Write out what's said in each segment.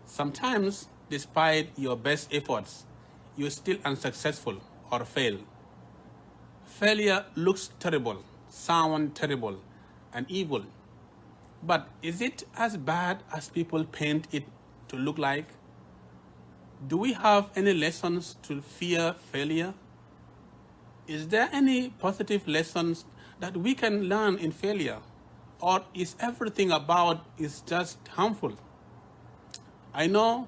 Sometimes, despite your best efforts, you're still unsuccessful or fail. Failure looks terrible, sounds terrible, and evil. But is it as bad as people paint it to look like? Do we have any lessons to fear failure? Is there any positive lessons that we can learn in failure? Or is everything about is just harmful? I know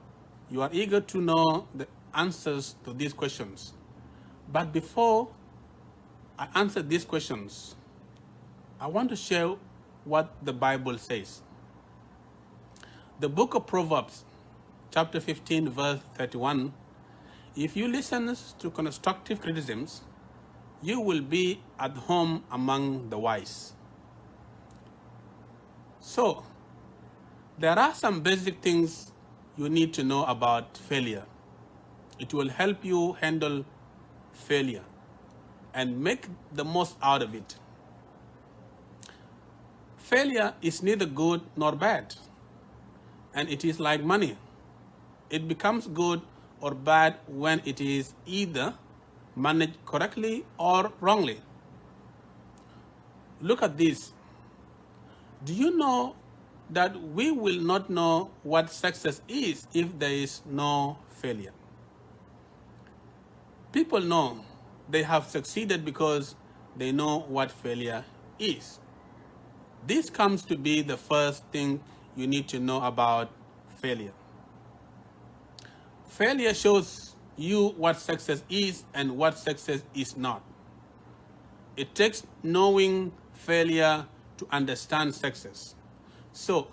you are eager to know the answers to these questions. But before I answer these questions, I want to share what the Bible says. The book of Proverbs, chapter 15, verse 31, if you listen to constructive criticisms, you will be at home among the wise. So, there are some basic things you need to know about failure. It will help you handle failure and make the most out of it. Failure is neither good nor bad, and it is like money. It becomes good or bad when it is either managed correctly or wrongly. Look at this. Do you know that we will not know what success is if there is no failure? People know they have succeeded because they know what failure is. This comes to be the first thing you need to know about failure. Failure shows you what success is and what success is not. It takes knowing failure to understand success. So,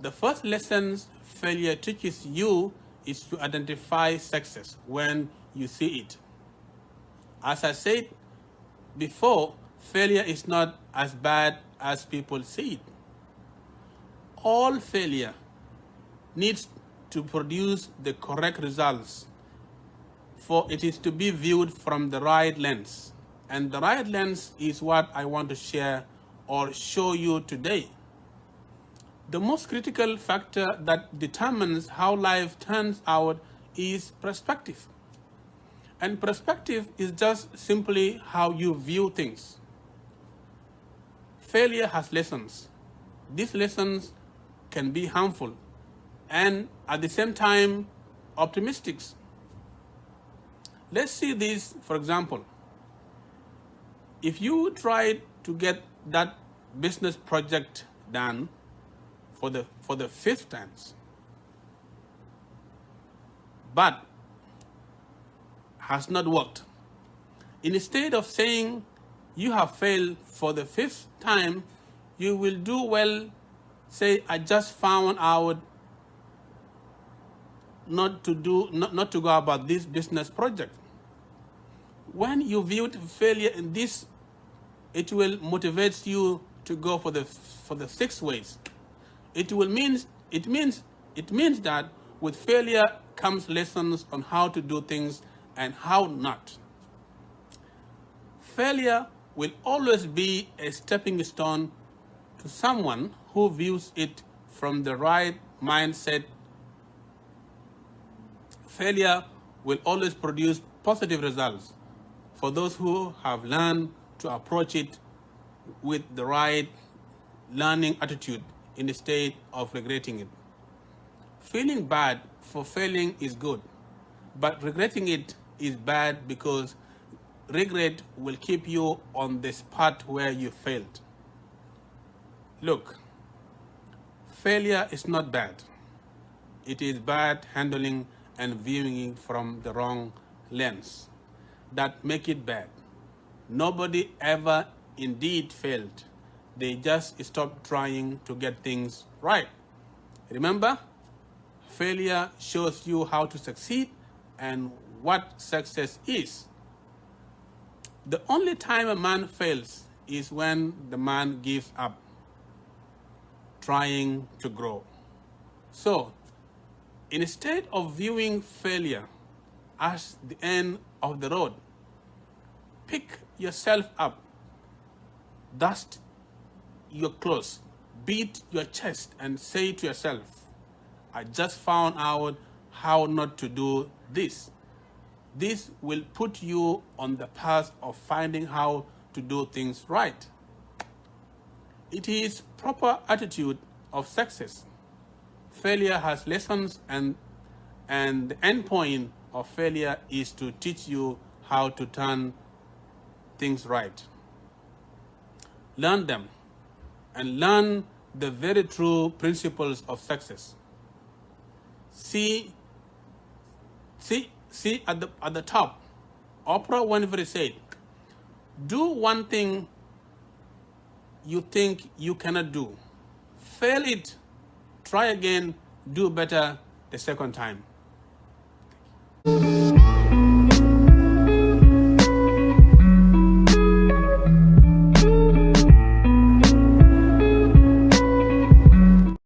the first lesson failure teaches you is to identify success when you see it. As I said before, failure is not as bad as people see it. All failure needs to produce the correct results, for it is to be viewed from the right lens. And the right lens is what I want to share or show you today. The most critical factor that determines how life turns out is perspective. And perspective is just simply how you view things. Failure has lessons. These lessons can be harmful and at the same time optimistic. Let's see this, for example. If you try to get that business project done for the fifth time, but has not worked, instead of saying you have failed for the fifth time, you will do well, say, I just found out not to go about this business project. When you view failure in this, it will motivate you to go for the six ways. It means that with failure comes lessons on how to do things and how not. Failure will always be a stepping stone to someone who views it from the right mindset. Failure will always produce positive results for those who have learned to approach it with the right learning attitude instead of regretting it. Feeling bad for failing is good, but regretting it is bad because regret will keep you on the spot where you failed. Look, failure is not bad. It is bad handling and viewing it from the wrong lens that make it bad. Nobody ever indeed failed. They just stopped trying to get things right. Remember, failure shows you how to succeed and what success is. The only time a man fails is when the man gives up trying to grow. So, Instead of viewing failure as the end of the road, pick yourself up, dust your clothes, beat your chest, and say to yourself, I just found out how not to do this. This will put you on the path of finding how to do things right. It is proper attitude of success. Failure has lessons, and the end point of failure is to teach you how to turn things right. Learn them and learn the very true principles of success. See at the top, Oprah Winfrey said, do one thing you think you cannot do. Fail it, try again, do better the second time.